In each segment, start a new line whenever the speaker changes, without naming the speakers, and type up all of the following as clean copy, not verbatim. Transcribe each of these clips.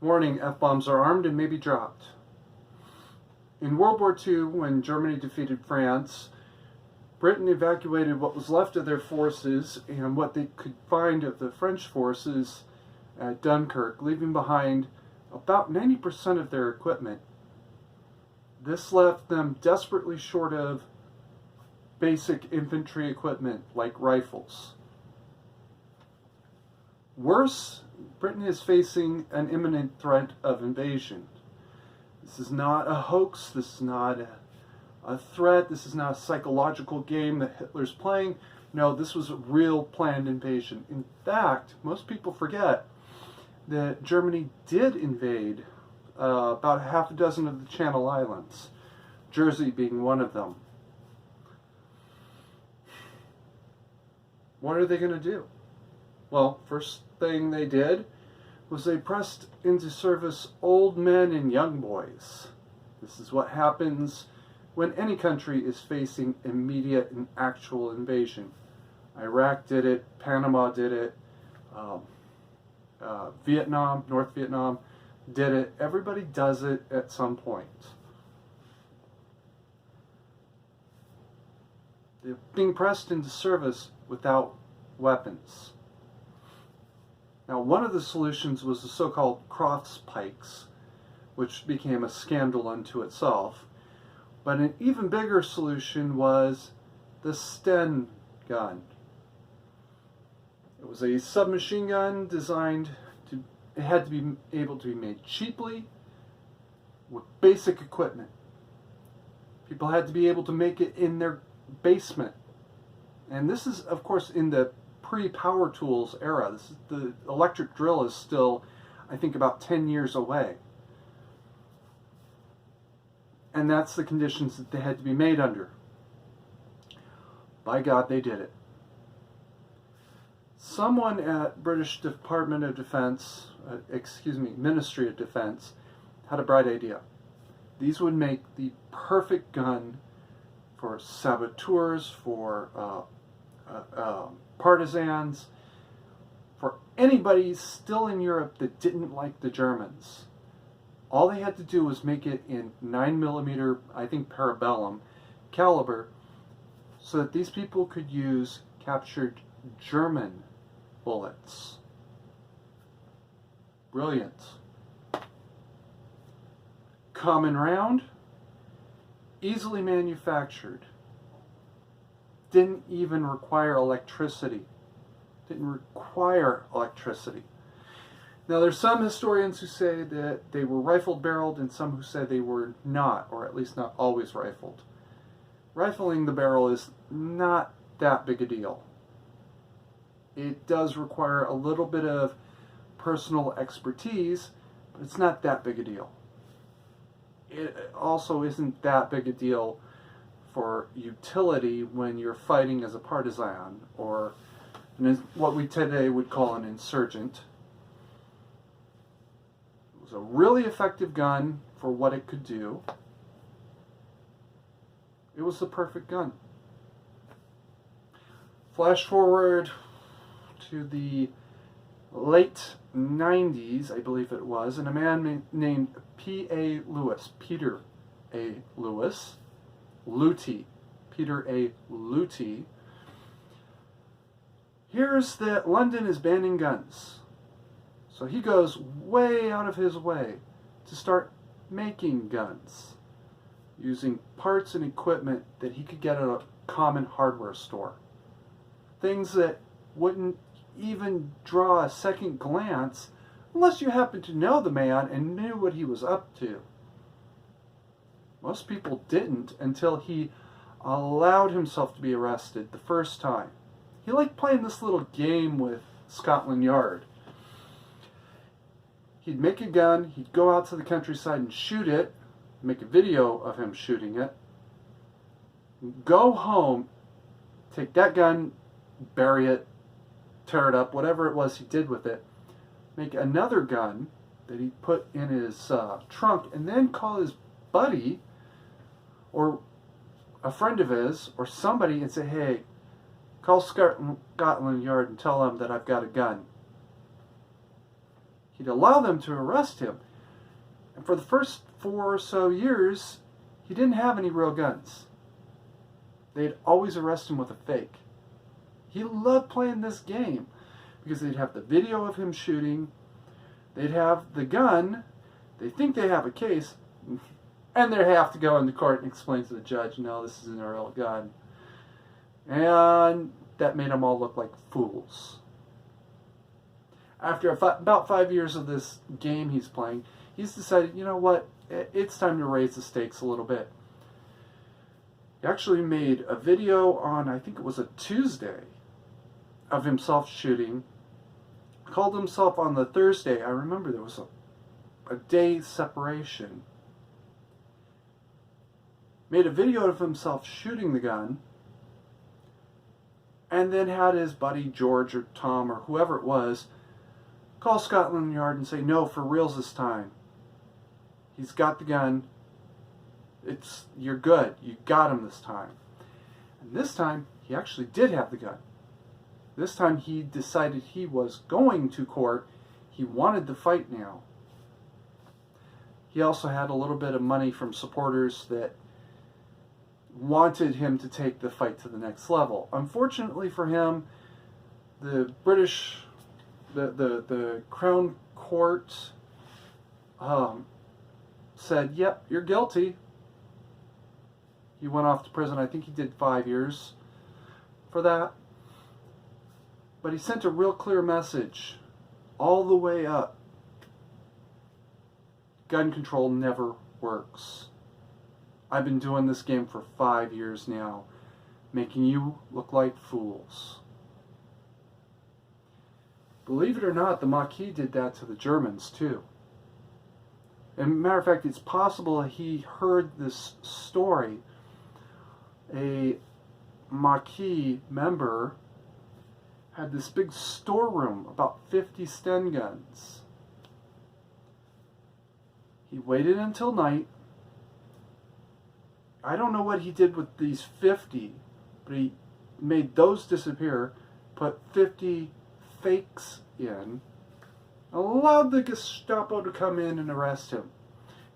Warning, F-bombs are armed and may be dropped. In World War II, when Germany defeated France, Britain evacuated what was left of their forces and what they could find of the French forces at Dunkirk, leaving behind about 90% of their equipment. This left them desperately short of basic infantry equipment like rifles. Worse, Britain is facing an imminent threat of invasion. This is not a hoax, this is not a threat, this is not a psychological game that Hitler's playing. No, this was a real planned invasion. In fact, most people forget that Germany did invade about half a dozen of the Channel Islands, Jersey being one of them. What are they going to do? Well, first thing they did was they pressed into service old men and young boys. This is what happens when any country is facing immediate and actual invasion. Iraq did it, Panama did it, Vietnam, North Vietnam did it. Everybody does it at some point. They're being pressed into service without weapons. Now, one of the solutions was the so-called Crofts pikes, which became a scandal unto itself. But an even bigger solution was the StEn gun. It was a submachine gun designed to, it had to be able to be made cheaply with basic equipment. People had to be able to make it in their basement. And this is, of course, in the pre-power tools era. This is, the electric drill is still, I think, about 10 years away. And that's the conditions that they had to be made under. By God, they did it. Someone at British Department of Defense, Ministry of Defense, had a bright idea. These would make the perfect gun for saboteurs, for partisans, for anybody still in Europe that didn't like the Germans. All they had to do was make it in 9mm, I think parabellum, caliber, so that these people could use captured German bullets. Brilliant. Common round, easily manufactured, didn't even require electricity. Now, there's some historians who say that they were rifle-barreled and some who say they were not, or at least not always rifled. Rifling the barrel is not that big a deal. It does require a little bit of personal expertise, but it's not that big a deal. It also isn't that big a deal for utility when you're fighting as a partisan, or what we today would call an insurgent. It was a really effective gun for what it could do. It was the perfect gun. Flash forward to the late 90s, I believe it was, and a man named Peter A. Lewis, LUTY, Peter A. LUTY, hears that London is banning guns. So he goes way out of his way to start making guns using parts and equipment that he could get at a common hardware store. Things that wouldn't even draw a second glance unless you happened to know the man and knew what he was up to. Most people didn't until he allowed himself to be arrested the first time. He liked playing this little game with Scotland Yard. He'd make a gun, he'd go out to the countryside and shoot it, make a video of him shooting it, go home, take that gun, bury it, tear it up, whatever it was he did with it, make another gun that he put in his trunk, and then call his buddy or a friend of his or somebody and say, hey, call Scotland Yard and tell them that I've got a gun. he'd allow them to arrest him. And for the first 4 or so years, he didn't have any real guns. They'd always arrest him with a fake. He loved playing this game because they'd have the video of him shooting, they'd have the gun, they think they have a case, and they have to go into court and explain to the judge, no, this isn't a real gun. And that made them all look like fools. After about 5 years of this game he's playing, he's decided, you know what, it's time to raise the stakes a little bit. He actually made a video on, I think it was a Tuesday, of himself shooting. Called himself on the Thursday. I remember there was a day separation. Made a video of himself shooting the gun, and then had his buddy George or Tom or whoever it was call Scotland Yard and say, no, for reals this time. He's got the gun. You're good. You got him this time. And this time, he actually did have the gun. This time, he decided he was going to court. He wanted to fight now. He also had a little bit of money from supporters that wanted him to take the fight to the next level. Unfortunately for him, the British, the Crown Court said, yep, you're guilty. He went off to prison. I think he did 5 years for that. But he sent a real clear message all the way up. Gun control never works. I've been doing this game for 5 years now, making you look like fools. Believe it or not, the Marquis did that to the Germans too. And matter of fact, it's possible he heard this story. A Marquis member had this big storeroom, about 50 StEn guns. He waited until night. I don't know what he did with these 50, but he made those disappear, put 50 fakes in, allowed the Gestapo to come in and arrest him.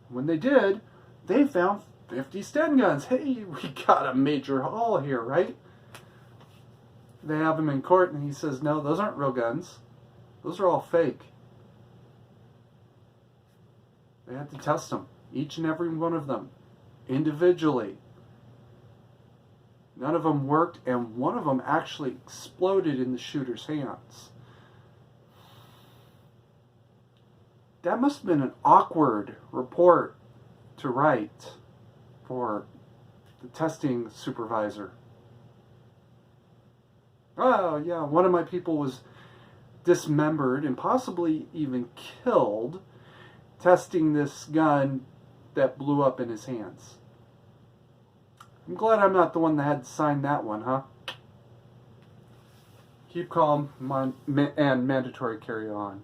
When they did, they found 50 StEn guns. Hey, we got a major haul here, right? They have him in court and he says, no, those aren't real guns. Those are all fake. They had to test them, each and every one of them, individually. None of them worked, and one of them actually exploded in the shooter's hands. That must have been an awkward report to write for the testing supervisor. Oh, yeah, one of my people was dismembered and possibly even killed testing this gun that blew up in his hands. I'm glad I'm not the one that had to sign that one, huh? Keep calm and mandatory carry on.